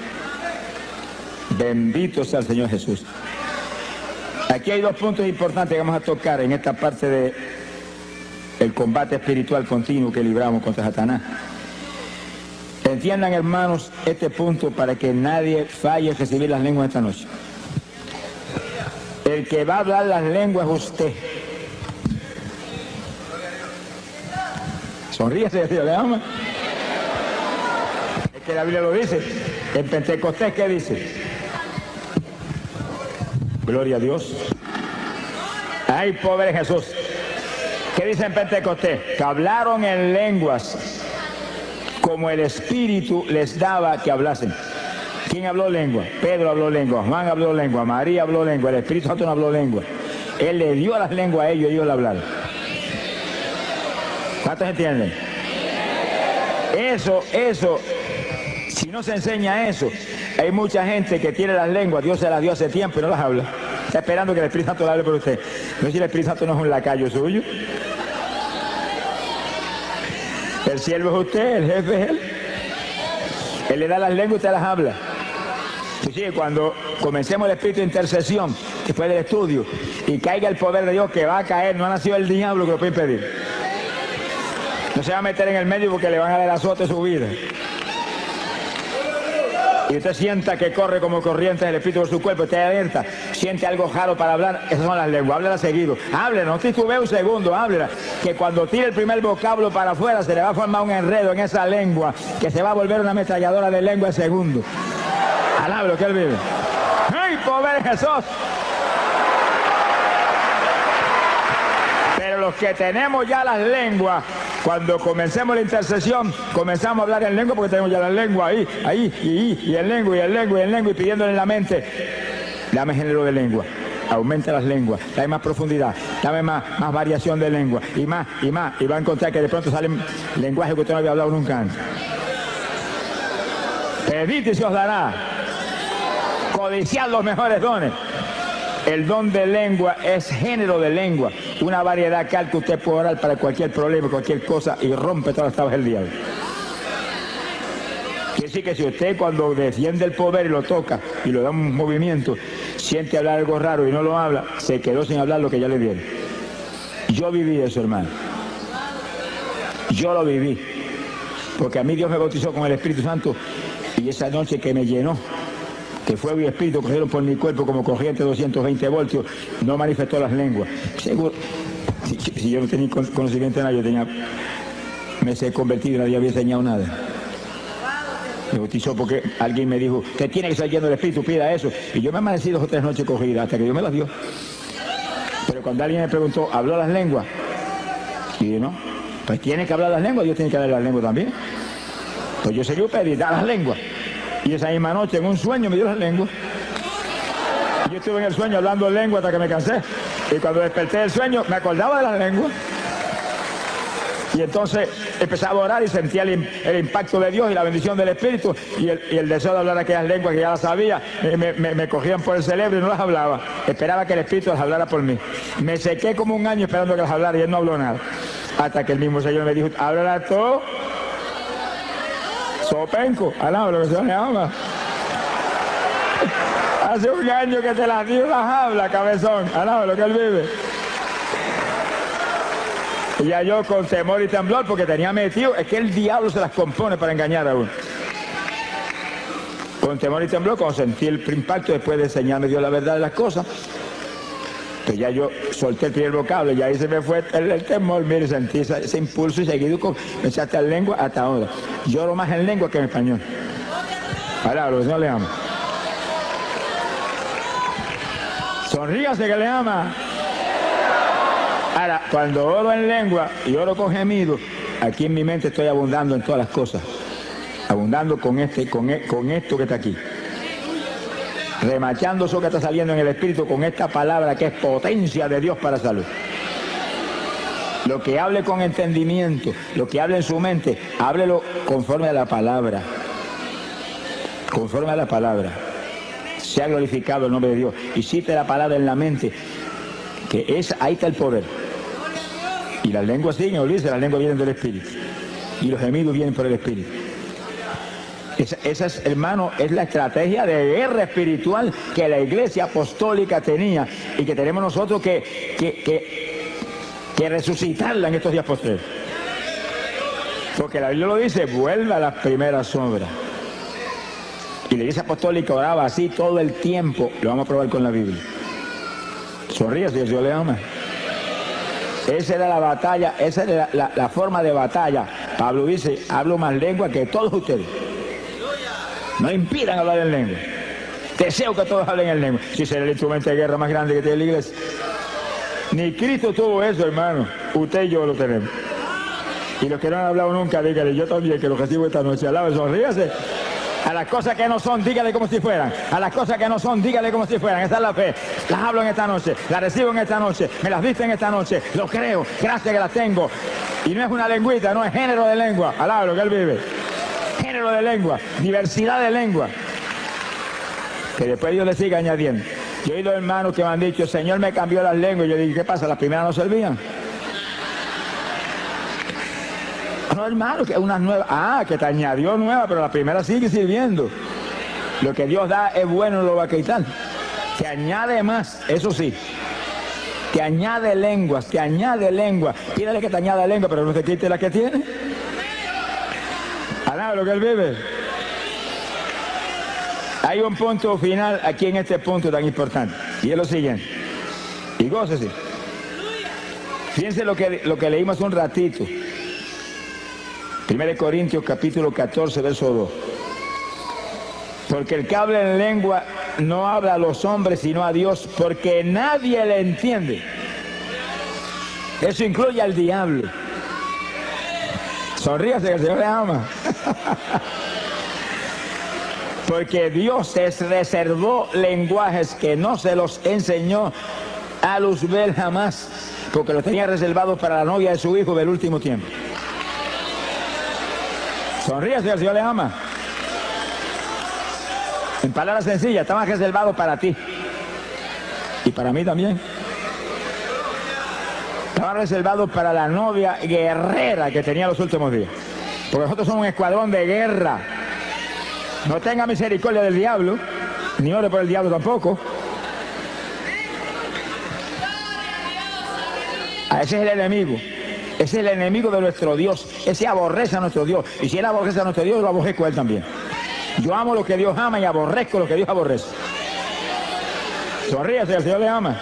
Bendito sea el Señor Jesús. Aquí hay dos puntos importantes que vamos a tocar en esta parte del combate espiritual continuo que libramos contra Satanás. Entiendan, hermanos, este punto para que nadie falle en recibir las lenguas esta noche. El que va a hablar las lenguas es usted. Sonríese, Dios le ama. Es que la Biblia lo dice. En Pentecostés, ¿qué dice? Gloria a Dios. Hay poder en Jesús. ¿Qué dice en Pentecostés? Que hablaron en lenguas como el Espíritu les daba que hablasen. ¿Quién habló lengua? Pedro habló lengua, Juan habló lengua, María habló lengua, el Espíritu Santo no habló lengua. Él le dio las lenguas a ellos y ellos la hablaron. ¿Cuántos entienden? Eso, si no se enseña eso, hay mucha gente que tiene las lenguas, Dios se las dio hace tiempo y no las habla. Está esperando que el Espíritu Santo le hable por usted. No sé si el Espíritu Santo no es un lacayo suyo. El siervo es usted, el jefe es él. Él le da las lenguas y usted las habla. Sí, cuando comencemos el espíritu de intercesión, después del estudio, y caiga el poder de Dios que va a caer, no ha nacido el diablo que lo puede impedir. No se va a meter en el medio porque le van a dar azote su vida. Y usted sienta que corre como corriente el espíritu por su cuerpo, usted alerta, siente algo raro para hablar, esas son las lenguas, háblela seguido, háblela, no titubee un segundo, háblela, que cuando tire el primer vocablo para afuera se le va a formar un enredo en esa lengua, que se va a volver una ametralladora de lengua en segundo. Alábelo que él vive. ¡Ay, pobre Jesús! Pero los que tenemos ya las lenguas, cuando comencemos la intercesión, comenzamos a hablar en lengua porque tenemos ya la lengua ahí, y en lengua, y pidiéndole en la mente, dame género de lengua, aumenta las lenguas, dame más profundidad, dame más variación de lengua, y más, y va a encontrar que de pronto salen lenguajes que usted no había hablado nunca antes. Pedid y se os dará, codiciad los mejores dones. El don de lengua es género de lengua, una variedad tal que usted puede orar para cualquier problema, cualquier cosa, y rompe todas las tablas del diablo. decir que si usted cuando defiende el poder y lo toca y lo da un movimiento, siente hablar algo raro y no lo habla, se quedó sin hablar lo que ya le dieron. Yo viví eso, hermano. Yo lo viví. Porque a mí Dios me bautizó con el Espíritu Santo y esa noche que me llenó, que fuego y espíritu cogieron por mi cuerpo como corriente de 220 voltios, no manifestó las lenguas. Seguro, si yo no tenía conocimiento de nada, yo tenía, me sé convertido y nadie había enseñado nada. Me bautizó porque alguien me dijo, que tiene que estar lleno del Espíritu, pida eso. Y yo me amanecí 2 o 3 noches cogidas hasta que Dios me las dio. Pero cuando alguien me preguntó, ¿habló las lenguas? Y yo, no, pues tiene que hablar las lenguas, Dios tiene que hablar las lenguas también. Pues yo seguí pedí, da las lenguas. Y esa misma noche en un sueño me dio las lenguas. Yo estuve en el sueño hablando lengua hasta que me cansé. Y cuando desperté del sueño me acordaba de las lenguas. Y entonces empezaba a orar y sentía el impacto de Dios y la bendición del Espíritu y el deseo de hablar aquellas lenguas que ya las sabía. Me cogían por el cerebro y no las hablaba. Esperaba que el Espíritu las hablara por mí. Me sequé como un año esperando que las hablara y él no habló nada. Hasta que el mismo Señor me dijo, háblala todo. Sopenco, alaba lo que se llama. Hace un año que te las dio, las habla, cabezón, alaba lo que él vive. Y ya yo con temor y temblor, porque tenía metido, es que el diablo se las compone para engañar a uno. Con temor y temblor, cuando sentí el impacto, después de enseñarme Dios la verdad de las cosas, pues ya yo solté el primer vocablo y ahí se me fue el temor, mire, sentí ese impulso y seguido comencé hasta en lengua hasta ahora. Lloro más en lengua que en español. Ahora, lo que Señor le ama. Sonríase que le ama. Ahora, cuando oro en lengua y oro con gemido, aquí en mi mente estoy abundando en todas las cosas. Abundando con esto que está aquí. Remachando eso que está saliendo en el Espíritu con esta palabra que es potencia de Dios para salud. Lo que hable con entendimiento, lo que hable en su mente, háblelo conforme a la palabra. Conforme a la palabra. Sea glorificado el nombre de Dios. Y cite la palabra en la mente, que ahí está el poder. Y las lenguas siguen, olvídese, las lenguas vienen del Espíritu. Y los gemidos vienen por el Espíritu. Esa es, hermano, es la estrategia de guerra espiritual que la Iglesia Apostólica tenía y que tenemos nosotros que resucitarla en estos días posteriores. Porque la Biblia lo dice, vuelva a las primeras obras. Y la Iglesia Apostólica oraba así todo el tiempo. Lo vamos a probar con la Biblia. Sonríe si Dios le ama. Esa era la batalla, esa era la forma de batalla. Pablo dice, hablo más lengua que todos ustedes. No impidan hablar en lengua. Deseo que todos hablen en lengua. Si será el instrumento de guerra más grande que tiene la iglesia. Ni Cristo tuvo eso, hermano. Usted y yo lo tenemos. Y los que no han hablado nunca, dígale, yo también, que lo recibo esta noche. Alabe, sonríase. A las cosas que no son, dígale como si fueran. A las cosas que no son, dígale como si fueran. Esa es la fe. Las hablo en esta noche, las recibo en esta noche, me las diste en esta noche. Lo creo, gracias que las tengo. Y no es una lengüita, no es género de lengua. Alabe lo que él vive. Género de lengua, diversidad de lengua. Que después Dios le siga añadiendo. Yo he oído hermanos que me han dicho, el Señor me cambió las lenguas. Y yo dije, ¿qué pasa? ¿Las primeras no servían? No, hermano, que unas nuevas. Ah, que te añadió nueva, pero la primera sigue sirviendo. Lo que Dios da es bueno, no lo va a quitar. Te añade más, eso sí. Te añade lenguas, te añade lenguas. Pídale que te añada lengua, pero no te quite la que tiene. Alaba lo que él vive. Hay un punto final aquí en este punto tan importante. Y es lo siguiente. Y gócese. Fíjense lo que leímos un ratito. 1 Corintios capítulo 14, verso 2. Porque el que habla en lengua no habla a los hombres sino a Dios, porque nadie le entiende. Eso incluye al diablo. Sonríase que el Señor le ama. Porque Dios les reservó lenguajes que no se los enseñó a Luzbel jamás, porque los tenía reservados para la novia de su hijo del último tiempo. Sonríase, el Señor le ama. En palabras sencillas, estaban reservados para ti. Y para mí también. Estaban reservados para la novia guerrera que tenía los últimos días. Porque nosotros somos un escuadrón de guerra. No tenga misericordia del diablo, ni ore por el diablo tampoco. Ese es el enemigo. Ese es el enemigo de nuestro Dios. Ese aborrece a nuestro Dios. Y si él aborrece a nuestro Dios, lo aborrezco a él también. Yo amo lo que Dios ama y aborrezco lo que Dios aborrece. Sonríase, el Señor le ama.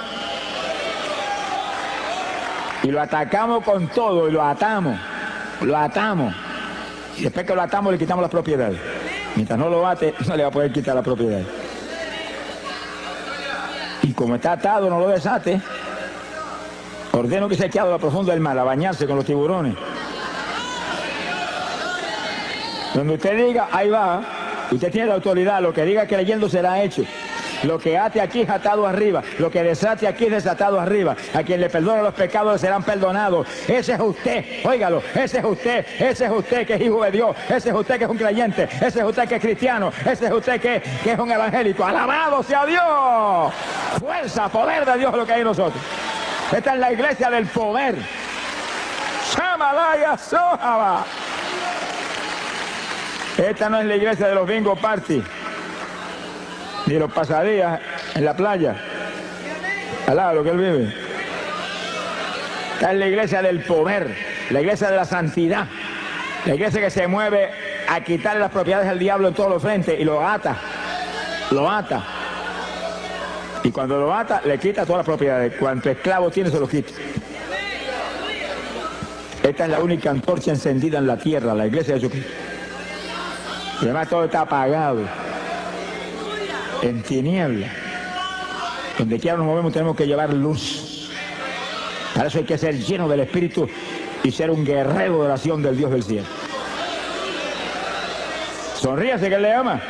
Y lo atacamos con todo y lo atamos. Lo atamos. Y después que lo atamos le quitamos la propiedad. Mientras no lo ate, no le va a poder quitar la propiedad. Y como está atado, no lo desate. Ordeno que se quede a lo profundo del mar, a bañarse con los tiburones. Donde usted diga, ahí va, usted tiene la autoridad, lo que diga creyendo será hecho. Lo que ate aquí es atado arriba, lo que desate aquí es desatado arriba. A quien le perdona los pecados le serán perdonados. Ese es usted, óigalo, ese es usted que es hijo de Dios, ese es usted que es un creyente, ese es usted que es cristiano, ese es usted que es un evangélico. ¡Alabado sea Dios! Fuerza, poder de Dios es lo que hay en nosotros. Esta es la iglesia del poder. Shamalaya Sohaba. Esta no es la iglesia de los bingo party, ni los pasadías en la playa. Alá, lo que él vive. Esta es la iglesia del poder, la iglesia de la santidad, la iglesia que se mueve a quitarle las propiedades al diablo en todos los frentes y lo ata. Lo ata. Y cuando lo ata, le quita todas las propiedades. Cuanto esclavo tiene, se lo quita. Esta es la única antorcha encendida en la tierra, la iglesia de Jesucristo. Y además todo está apagado, en tiniebla. Donde quiera nos movemos tenemos que llevar luz. Para eso hay que ser lleno del Espíritu y ser un guerrero de oración del Dios del cielo. Sonríase que él le ama.